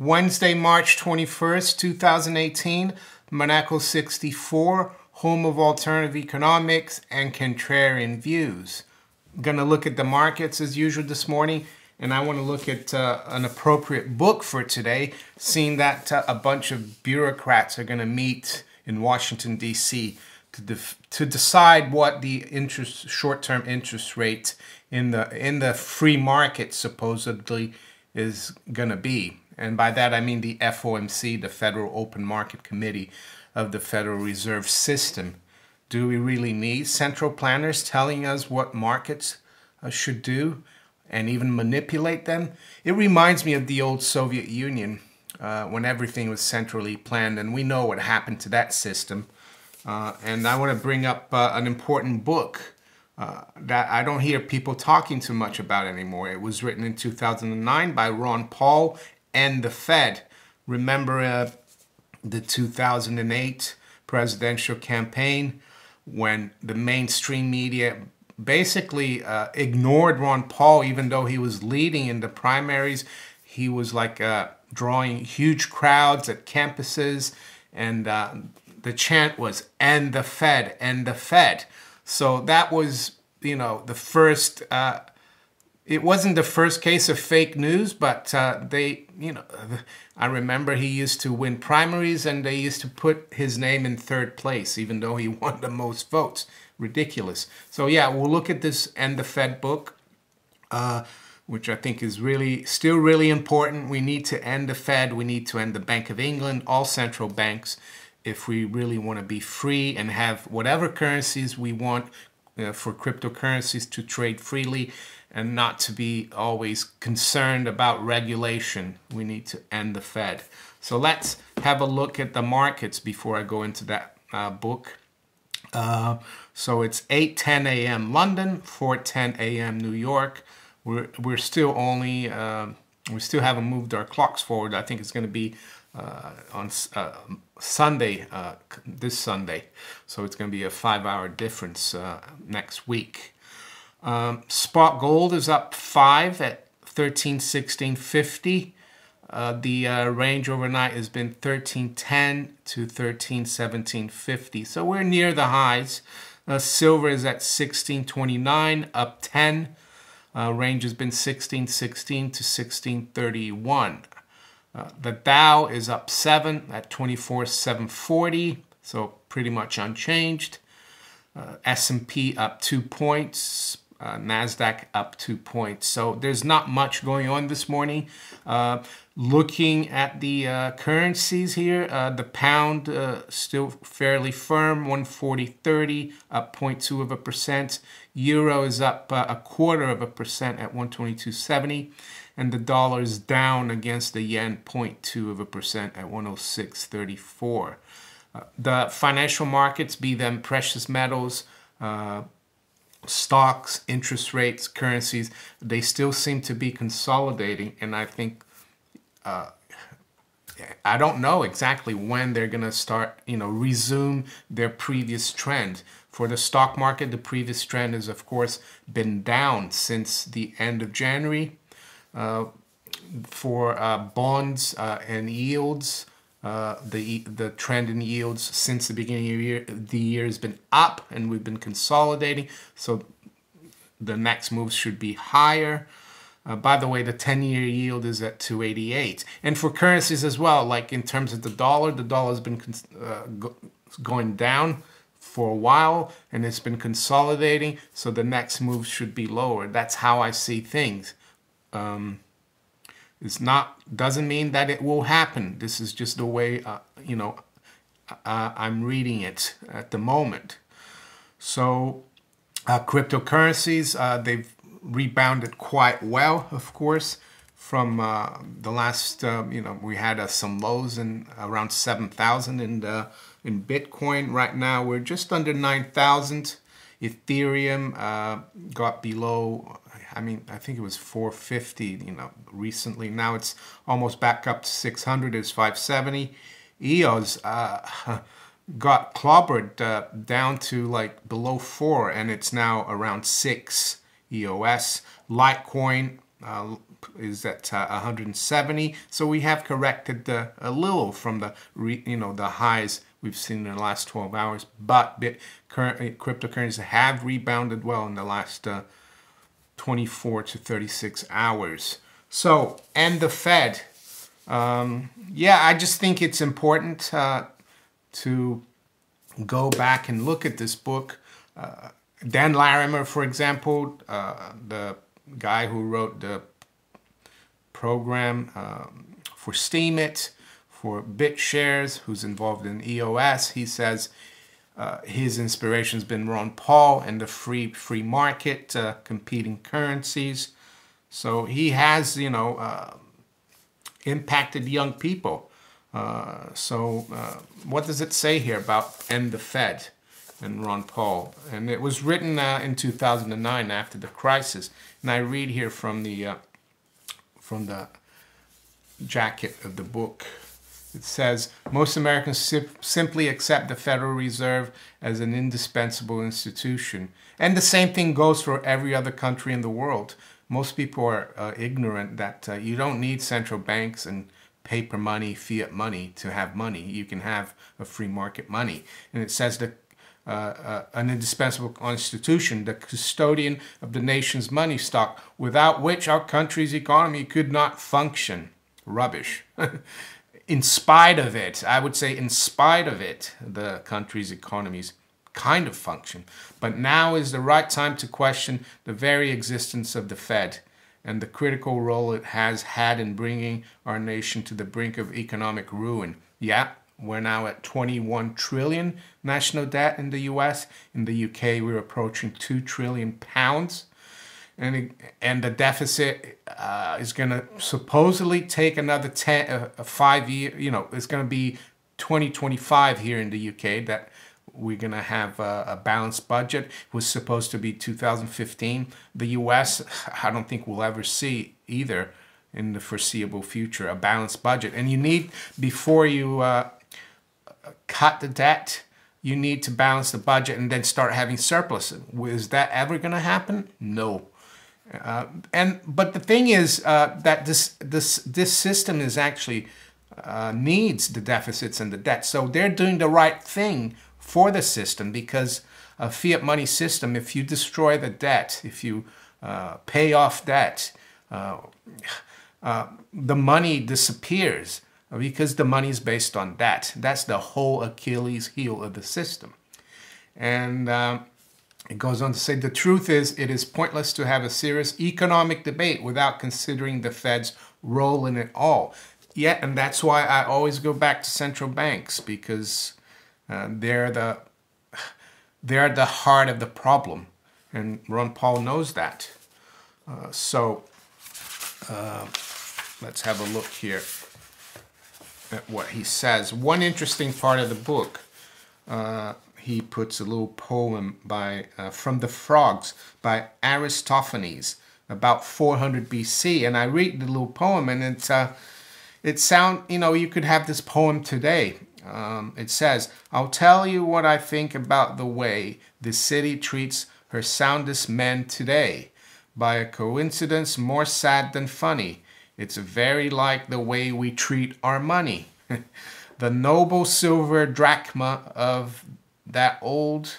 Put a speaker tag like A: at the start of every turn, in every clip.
A: Wednesday, March 21st, 2018, Monaco 64, home of alternative economics and contrarian views. I'm going to look at the markets as usual this morning, and I want to look at an appropriate book for today, seeing that a bunch of bureaucrats are going to meet in Washington, D.C. to decide what the short-term interest rate in the free market supposedly is going to be. And by that I mean the FOMC, the Federal Open Market Committee of the Federal Reserve System. Do we really need central planners telling us what markets should do and even manipulate them? It reminds me of the old Soviet Union when everything was centrally planned, and we know what happened to that system. And I want to bring up an important book that I don't hear people talking too much about anymore. It was written in 2009 by Ron Paul and the Fed. Remember the 2008 presidential campaign when the mainstream media basically ignored Ron Paul, even though he was leading in the primaries. He was like drawing huge crowds at campuses, and the chant was "End the Fed, end the Fed." So that was, you know, the first. It wasn't the first case of fake news, but they, you know, I remember he used to win primaries and they used to put his name in third place, even though he won the most votes. Ridiculous. So yeah, we'll look at this End the Fed book, which I think is still really important. We need to end the Fed. We need to end the Bank of England, all central banks, if we really want to be free and have whatever currencies we want for cryptocurrencies to trade freely and not to be always concerned about regulation. We need to end the Fed. So let's have a look at the markets before I go into that book. So it's 8:10 a.m. London, 4:10 a.m. New York. We're still only, we still haven't moved our clocks forward. I think it's going to be on Sunday, this Sunday. So it's going to be a 5-hour difference next week. Spot gold is up 5 at 1316.50. The range overnight has been 1310 to 1317.50. So we're near the highs. Silver is at 1629, up 10. Range has been 1616 to 1631. The Dow is up 7 at 24,740, so pretty much unchanged. S&P up 2 points. NASDAQ up 2 points. So there's not much going on this morning. Looking at the currencies here, the pound still fairly firm, 140.30, up 0.2%. Euro is up 0.25% at 122.70. And the dollar is down against the yen 0.2% at 106.34. The financial markets, be them precious metals, stocks, interest rates, currencies, they still seem to be consolidating. And I think, I don't know exactly when they're going to start, you know, resume their previous trend. For the stock market, the previous trend has, of course, been down since the end of January. For bonds and yields, the trend in yields since the beginning of the year has been up, and we've been consolidating. So the next move should be higher. By the way, the 10-year yield is at 288. And for currencies as well, like in terms of the dollar has been going down for a while, and it's been consolidating. So the next move should be lower. That's how I see things. Doesn't mean that it will happen. This is just the way, you know, I'm reading it at the moment. So cryptocurrencies, they've rebounded quite well, of course, from the last, you know, we had some lows in around 7,000 in Bitcoin. Right now, we're just under 9,000. Ethereum got below, I mean, I think it was 450, you know, recently. Now it's almost back up to 600. It's 570. EOS got clobbered down to like below 4, and it's now around 6 EOS. LITECOIN is at 170. So we have corrected a little from the the highs we've seen in the last 12 hours. But cryptocurrencies have rebounded well in the last 24 to 36 hours. So, and the Fed. Yeah, I just think it's important to go back and look at this book. Dan Larimer, for example, the guy who wrote the program for Steemit, for BitShares, who's involved in EOS, he says his inspiration's been Ron Paul and the free market, competing currencies. So he has, impacted young people. What does it say here about End the Fed and Ron Paul? And it was written in 2009 after the crisis. And I read here from the jacket of the book. It says, most Americans simply accept the Federal Reserve as an indispensable institution. And the same thing goes for every other country in the world. Most people are ignorant that you don't need central banks and paper money, fiat money to have money. You can have a free market money. And it says that an indispensable institution, the custodian of the nation's money stock, without which our country's economy could not function. Rubbish. In spite of it, I would say in spite of it, the country's economies kind of function. But now is the right time to question the very existence of the Fed and the critical role it has had in bringing our nation to the brink of economic ruin. Yeah, we're now at 21 trillion national debt in the US. In the UK, we're approaching 2 trillion pounds. And the deficit is going to supposedly take another 5 years, it's going to be 2025 here in the UK that we're going to have a balanced budget. It was supposed to be 2015. The US, I don't think we'll ever see either in the foreseeable future, a balanced budget. And you need, before you cut the debt, you need to balance the budget and then start having surplus. Is that ever going to happen? No. But the thing is that this system is actually needs the deficits and the debt. So they're doing the right thing for the system, because a fiat money system, if you destroy the debt, if you pay off debt, the money disappears because the money is based on debt. That's the whole Achilles heel of the system. And it goes on to say, the truth is, it is pointless to have a serious economic debate without considering the Fed's role in it all. Yeah, and that's why I always go back to central banks, because they're the heart of the problem, and Ron Paul knows that. Let's have a look here at what he says. One interesting part of the book, he puts a little poem by From the Frogs by Aristophanes, about 400 BC, and I read the little poem, and it sounds, you could have this poem today. It says, I'll tell you what I think about the way the city treats her soundest men today. By a coincidence more sad than funny, it's very like the way we treat our money. The noble silver drachma of old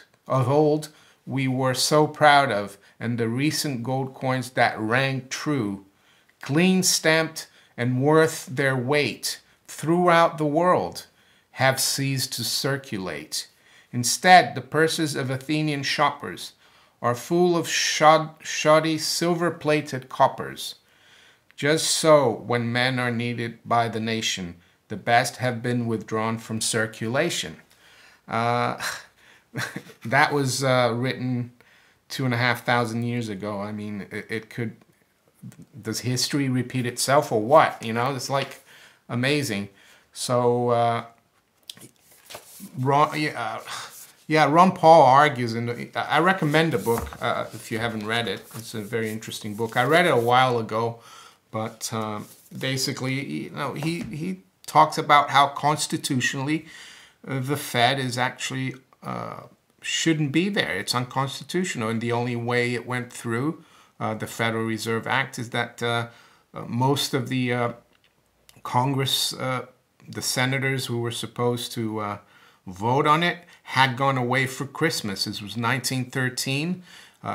A: we were so proud of, and the recent gold coins that rang true, clean stamped and worth their weight throughout the world, have ceased to circulate. Instead, the purses of Athenian shoppers are full of shoddy silver-plated coppers. Just so, when men are needed by the nation, the best have been withdrawn from circulation. That was written 2,500 years ago. I mean, it could... Does history repeat itself or what? It's like amazing. So... Ron Paul argues, and I recommend the book if you haven't read it. It's a very interesting book. I read it a while ago, but basically, he talks about how constitutionally the Fed is actually shouldn't be there. It's unconstitutional, and the only way it went through the Federal Reserve Act is that most of the Congress, the senators who were supposed to vote on it, had gone away for Christmas. This was 1913.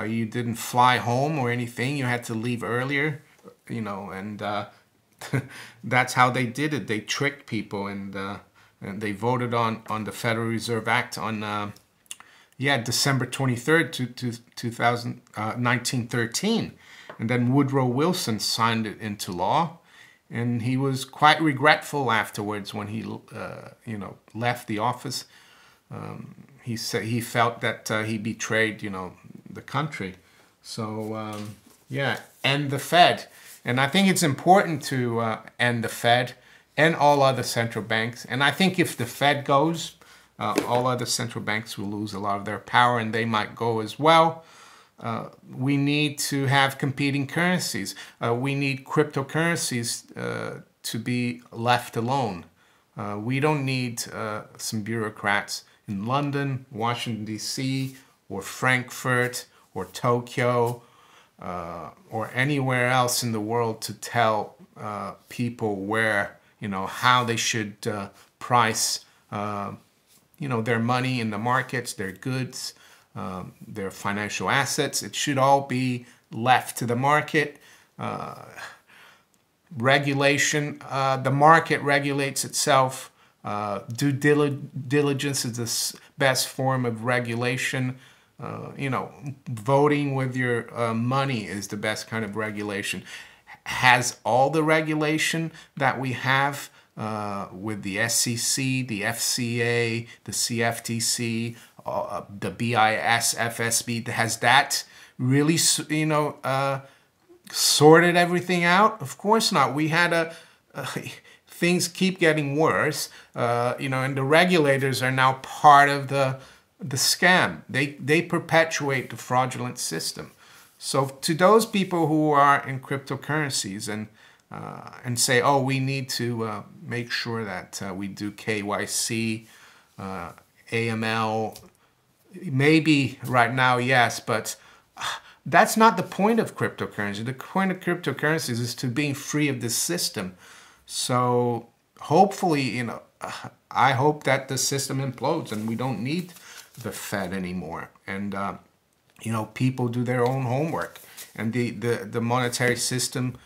A: You didn't fly home or anything. You had to leave earlier, you know, and that's how they did it. They tricked people, and they voted on the Federal Reserve Act on December 23rd, 1913. And then Woodrow Wilson signed it into law, and he was quite regretful afterwards when he left the office. He said he felt that he betrayed, the country. So end the Fed. And I think it's important to end the Fed and all other central banks. And I think if the Fed goes, all other central banks will lose a lot of their power, and they might go as well. We need to have competing currencies. We need cryptocurrencies to be left alone. We don't need some bureaucrats in London, Washington, D.C., or Frankfurt, or Tokyo, or anywhere else in the world to tell people where, how they should price, their money in the markets, their goods, their financial assets. It should all be left to the market. Regulation, the market regulates itself. Due diligence is the best form of regulation. Voting with your money is the best kind of regulation. Has all the regulation that we have with the SEC, the FCA, the CFTC, the BIS, FSB, has that really, sorted everything out? Of course not. We had things keep getting worse, and the regulators are now part of the scam. They perpetuate the fraudulent system. So to those people who are in cryptocurrencies and say, oh, we need to make sure that we do KYC, AML, maybe right now, yes, but that's not the point of cryptocurrency. The point of cryptocurrencies is to being free of this system. So hopefully, I hope that the system implodes and we don't need the Fed anymore. And, people do their own homework. And the monetary system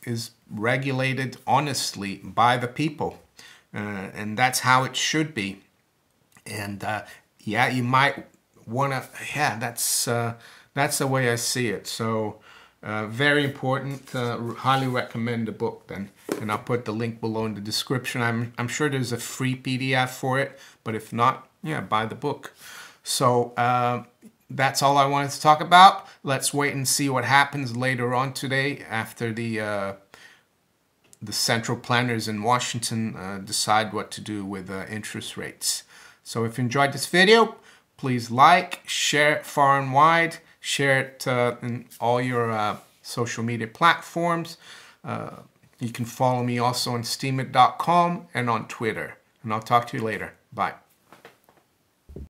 A: is regulated honestly by the people. And that's how it should be. And you might want to, that's the way I see it. So very important. Highly recommend the book then. And I'll put the link below in the description. I'm sure there's a free PDF for it, but if not, buy the book. So that's all I wanted to talk about. Let's wait and see what happens later on today after the central planners in Washington decide what to do with interest rates. So if you enjoyed this video, please like, share it far and wide, share it in all your social media platforms. You can follow me also on steemit.com and on Twitter. And I'll talk to you later. Bye.